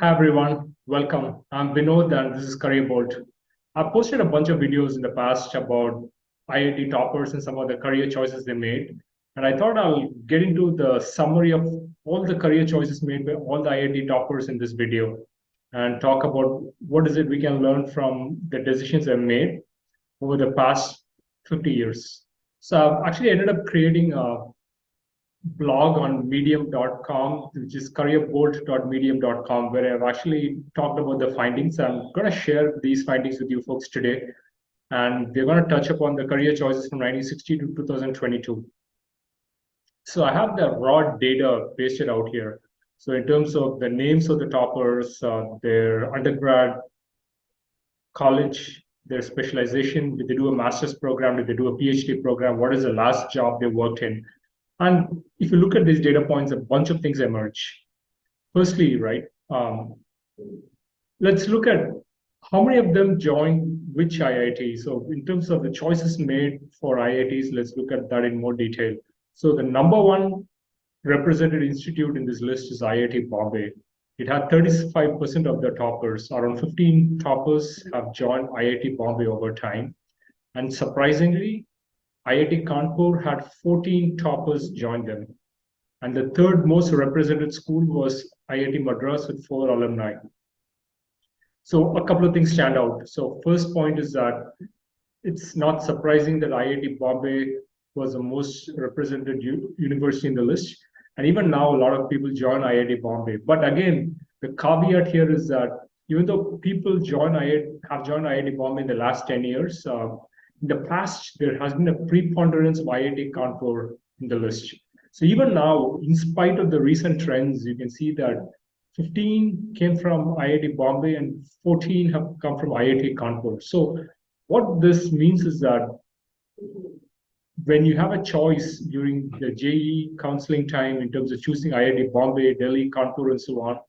Hi everyone, welcome. I'm Vinod and this is Career Bolt. I've posted a bunch of videos in the past about IIT toppers and some of the career choices they made. And I thought I'll get into the summary of all the career choices made by all the IIT toppers in this video and talk about what is it we can learn from the decisions they've made over the past 50 years. So I've actually ended up creating a blog on medium.com, which is careerbolt.medium.com, where I've actually talked about the findings. I'm going to share these findings with you folks today. And we're going to touch upon the career choices from 1960 to 2022. So I have the raw data pasted out here. So in terms of the names of the toppers, their undergrad, college, their specialization, did they do a master's program, did they do a PhD program, what is the last job they worked in? And if you look at these data points, a bunch of things emerge. Firstly, right, let's look at how many of them joined which IIT. So in terms of the choices made for IITs, let's look at that in more detail. So the number one represented institute in this list is IIT Bombay. It had 35% of the toppers. Around 15 toppers have joined IIT Bombay over time. And surprisingly, IIT Kanpur had 14 toppers join them. And the third most represented school was IIT Madras with 4 alumni. So a couple of things stand out. So first point is that it's not surprising that IIT Bombay was the most represented university in the list. And even now, a lot of people join IIT Bombay. But again, the caveat here is that even though people have joined IIT Bombay in the last 10 years, in the past, there has been a preponderance of IIT Kanpur in the list. So even now, in spite of the recent trends, you can see that 15 came from IIT Bombay and 14 have come from IIT Kanpur. So what this means is that when you have a choice during the JEE counseling time in terms of choosing IIT Bombay, Delhi, Kanpur, and so on,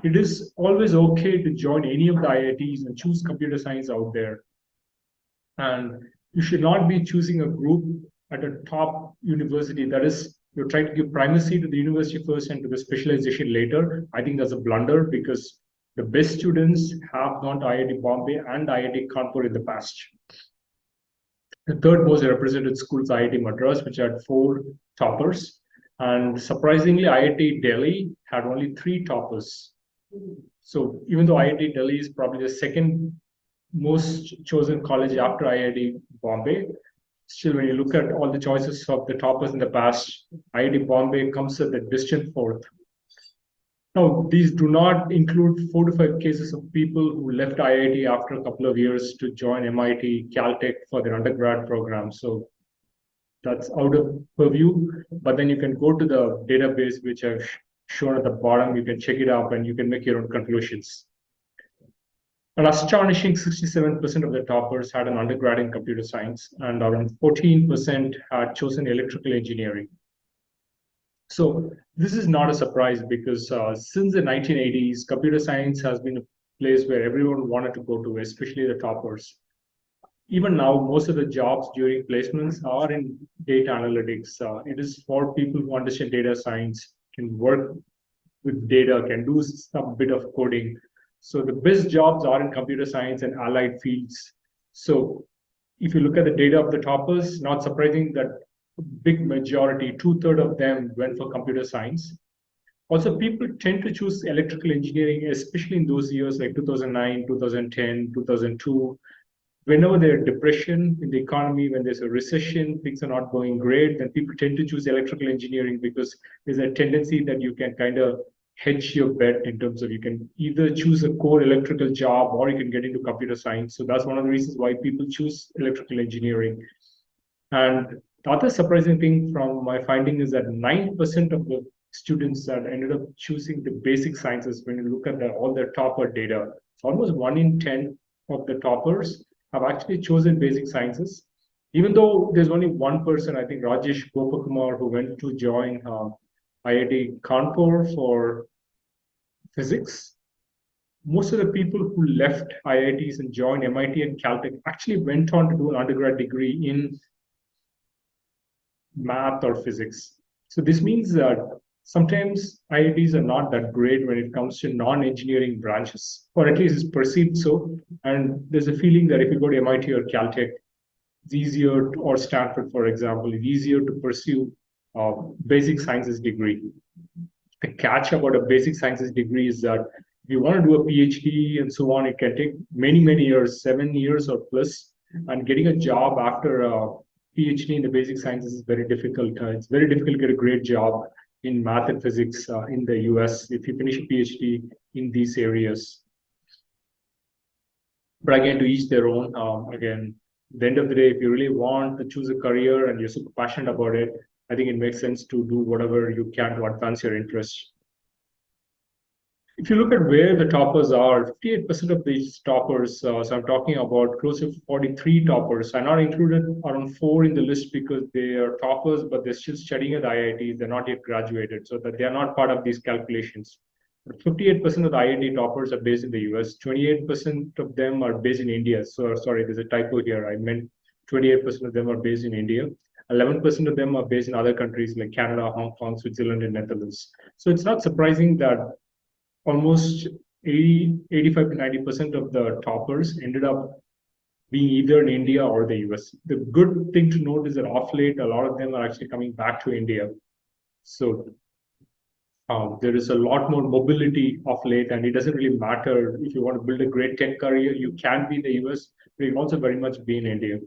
it is always okay to join any of the IITs and choose computer science out there. And you should not be choosing a group at a top university. That is, you're trying to give primacy to the university first and to the specialization later. I think that's a blunder because the best students have gone to IIT Bombay and IIT Kanpur in the past. The third most represented school is IIT Madras, which had 4 toppers. And surprisingly, IIT Delhi had only 3 toppers. So even though IIT Delhi is probably the second most chosen college after IIT Bombay, still when you look at all the choices of the toppers in the past, IIT Bombay comes at the distant fourth. Now, these do not include 4 to 5 cases of people who left IIT after a couple of years to join MIT, Caltech for their undergrad program. So that's out of purview. But then you can go to the database, which I've shown at the bottom. You can check it out and you can make your own conclusions. An astonishing 67% of the toppers had an undergrad in computer science, and around 14% had chosen electrical engineering. So this is not a surprise because since the 1980s, computer science has been a place where everyone wanted to go to, especially the toppers. Even now, most of the jobs during placements are in data analytics. It is for people who understand data science, can work with data, can do some bit of coding. So the best jobs are in computer science and allied fields. So if you look at the data of the toppers, not surprising that a big majority, 2/3 of them went for computer science. Also, people tend to choose electrical engineering, especially in those years like 2009, 2010, 2002. Whenever there's depression in the economy, when there's a recession, things are not going great, then people tend to choose electrical engineering because there's a tendency that you can kind of hedge your bet in terms of you can either choose a core electrical job or you can get into computer science. So that's one of the reasons why people choose electrical engineering. And the other surprising thing from my finding is that 9% of the students that ended up choosing the basic sciences, when you look at all the topper data, it's almost 1 in 10 of the toppers have actually chosen basic sciences. Even though there's only one person, I think Rajesh Gopakumar, who went to join IIT Kanpur for physics. Most of the people who left IITs and joined MIT and Caltech actually went on to do an undergrad degree in math or physics. So this means that sometimes IITs are not that great when it comes to non-engineering branches, or at least it's perceived so. And there's a feeling that if you go to MIT or Caltech, it's easier, or Stanford, for example, it's easier to pursue a basic sciences degree. The catch about a basic sciences degree is that if you want to do a PhD and so on, it can take many, many years, 7 years or plus. And getting a job after a PhD in the basic sciences is very difficult. It's very difficult to get a great job in math and physics in the US if you finish a PhD in these areas. But again, to each their own. Again, at the end of the day, if you really want to choose a career and you're super passionate about it, I think it makes sense to do whatever you can to advance your interest. If you look at where the toppers are, 58% of these toppers, so I'm talking about close to 43 toppers. I not included around 4 in the list because they are toppers, but they're still studying at IITs. They're not yet graduated, so that they are not part of these calculations. But 58% of the IIT toppers are based in the US. 28% of them are based in India. So sorry, there's a typo here. I meant 28% of them are based in India. 11% of them are based in other countries like Canada, Hong Kong, Switzerland, and Netherlands. So it's not surprising that almost 85 to 90% of the toppers ended up being either in India or the US. The good thing to note is that off late, a lot of them are actually coming back to India. So there is a lot more mobility of late, and it doesn't really matter if you want to build a great tech career, you can be in the US, but you can also very much be in India.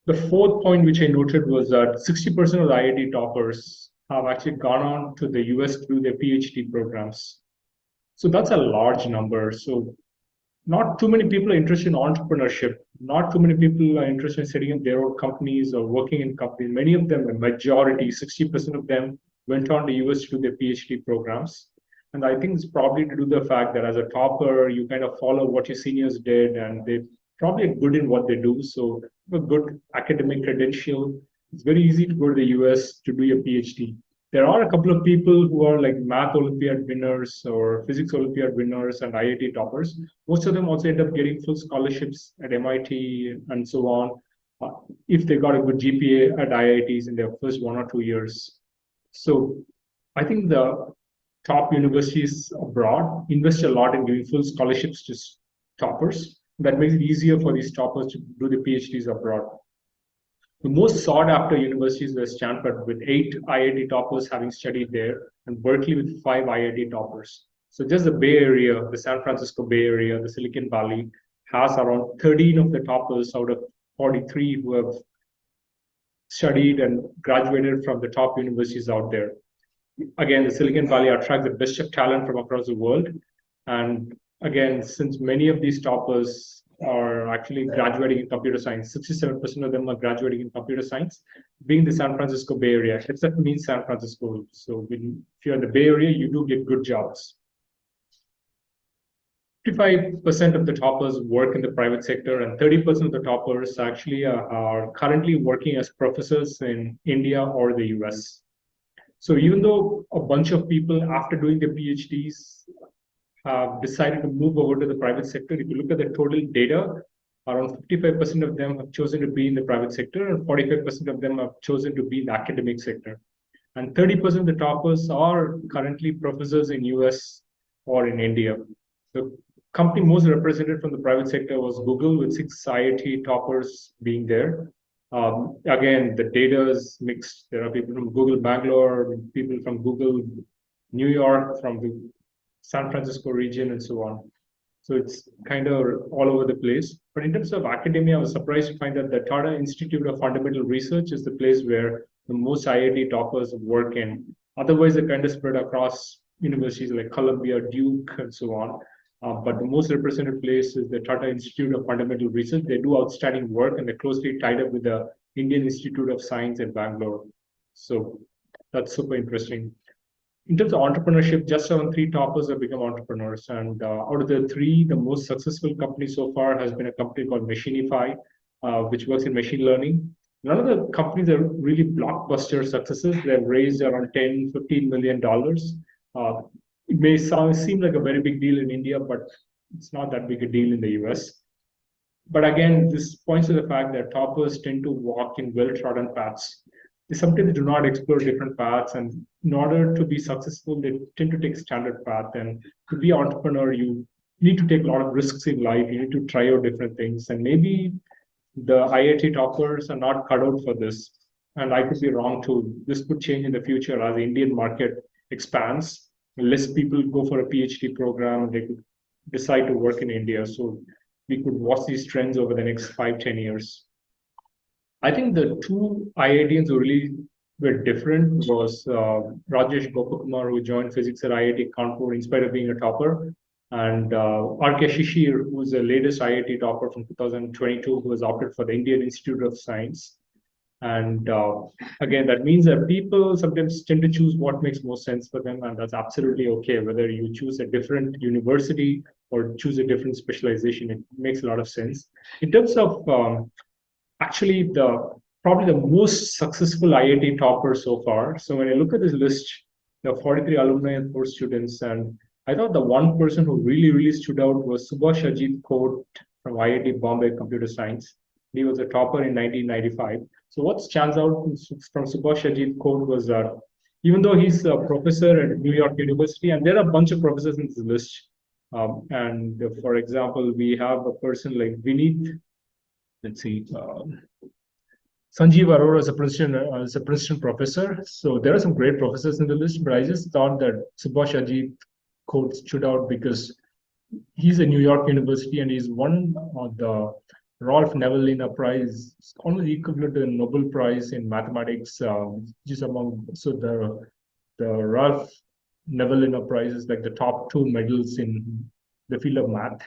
The fourth point which I noted was that 60% of the IIT toppers have actually gone on to the US to do their PhD programs. So that's a large number. So not too many people are interested in entrepreneurship. Not too many people are interested in setting up their own companies or working in companies. Many of them, a majority, 60% of them went on to US to do their PhD programs. And I think it's probably to do the fact that as a topper, you kind of follow what your seniors did, and they probably are good in what they do. So a good academic credential. It's very easy to go to the US to do your PhD. There are a couple of people who are like math Olympiad winners or physics Olympiad winners and IIT toppers. Most of them also end up getting full scholarships at MIT and so on, if they got a good GPA at IITs in their first 1 or 2 years. So I think the top universities abroad invest a lot in giving full scholarships to toppers. That makes it easier for these toppers to do the PhDs abroad. The most sought after universities were Stanford, with 8 IIT toppers having studied there, and Berkeley with 5 IIT toppers. So just the Bay Area, the San Francisco Bay Area, the Silicon Valley has around 13 of the toppers out of 43 who have studied and graduated from the top universities out there. Again, the Silicon Valley attracts the best of talent from across the world. And again, since many of these toppers are actually graduating in computer science, 67% of them are graduating in computer science, being the San Francisco Bay Area. Except means San Francisco. So if you're in the Bay Area, you do get good jobs. 55% of the toppers work in the private sector, and 30% of the toppers actually are currently working as professors in India or the US. So even though a bunch of people after doing their PhDs have decided to move over to the private sector, if you look at the total data, around 55% of them have chosen to be in the private sector, and 45% of them have chosen to be in the academic sector. And 30% of the toppers are currently professors in US or in India. The company most represented from the private sector was Google, with 6 IIT toppers being there. Again, the data is mixed. There are people from Google Bangalore, people from Google New York, from the San Francisco region, and so on. So it's kind of all over the place. But in terms of academia, I was surprised to find that the Tata Institute of Fundamental Research is the place where the most IIT toppers work in. Otherwise, they're kind of spread across universities like Columbia, Duke, and so on. But the most represented place is the Tata Institute of Fundamental Research. They do outstanding work, and they're closely tied up with the Indian Institute of Science at Bangalore. So that's super interesting. In terms of entrepreneurship, just around 3 toppers have become entrepreneurs. And out of the 3, the most successful company so far has been a company called Machinify, which works in machine learning. None of the companies are really blockbuster successes. They've raised around $10, $15 million. It may seem like a very big deal in India, but it's not that big a deal in the US. But again, this points to the fact that toppers tend to walk in well-trodden paths. they sometimes do not explore different paths, and in order to be successful, they tend to take standard path. And to be entrepreneur, you need to take a lot of risks in life. You need to try out different things, and maybe the IIT toppers are not cut out for this. And I could be wrong too. This could change in the future as the Indian market expands. Less people go for a PhD program, and they could decide to work in India. So we could watch these trends over the next 5, 10 years. I think the two IITians who really were different was Rajesh Gopakumar, who joined physics at IIT Kanpur in spite of being a topper, and R.K. Shishir, who is the latest IIT topper from 2022, who has opted for the Indian Institute of Science. And again, that means that people sometimes tend to choose what makes most sense for them, and that's absolutely okay. Whether you choose a different university or choose a different specialization, it makes a lot of sense. In terms of actually the probably the most successful IIT topper so far. So when I look at this list, the 43 alumni and 4 students, and I thought the one person who really stood out was Subhash Ajit Kote from IIT Bombay Computer Science. He was a topper in 1995. So what stands out from Subhash Ajit Kote was that even though he's a professor at New York University, and there are a bunch of professors in this list, and for example, we have a person like Vineet, let's see, Sanjeev Arora is a Princeton professor. So there are some great professors in the list, but I just thought that Subhash Ajit Kote stood out because he's a New York University and he's won the Rolf Nevellina Prize, almost equivalent to the Nobel Prize in mathematics, which is among the Ralph Nevellina Prize is like the top 2 medals in the field of math.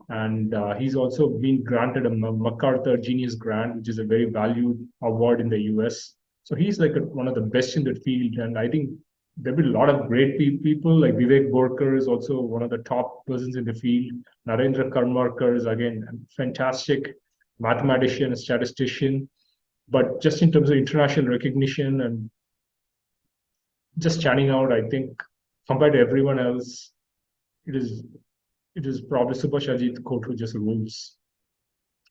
And he's also been granted a MacArthur Genius Grant, which is a very valued award in the US. So he's like one of the best in the field. And I think there'll be a lot of great people, like Vivek Borkar is also one of the top persons in the field. Narendra Karmarkar is, again, a fantastic mathematician, a statistician. But just in terms of international recognition and just standing out, I think compared to everyone else, it is probably Subhash Ajit Kote who just rules.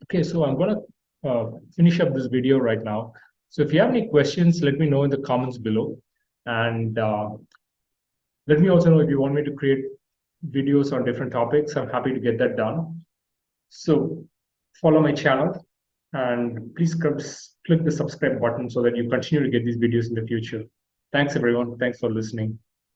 Okay, so I'm going to finish up this video right now. So if you have any questions, let me know in the comments below. And let me also know if you want me to create videos on different topics. I'm happy to get that done. So follow my channel and please click the subscribe button so that you continue to get these videos in the future. Thanks, everyone. Thanks for listening.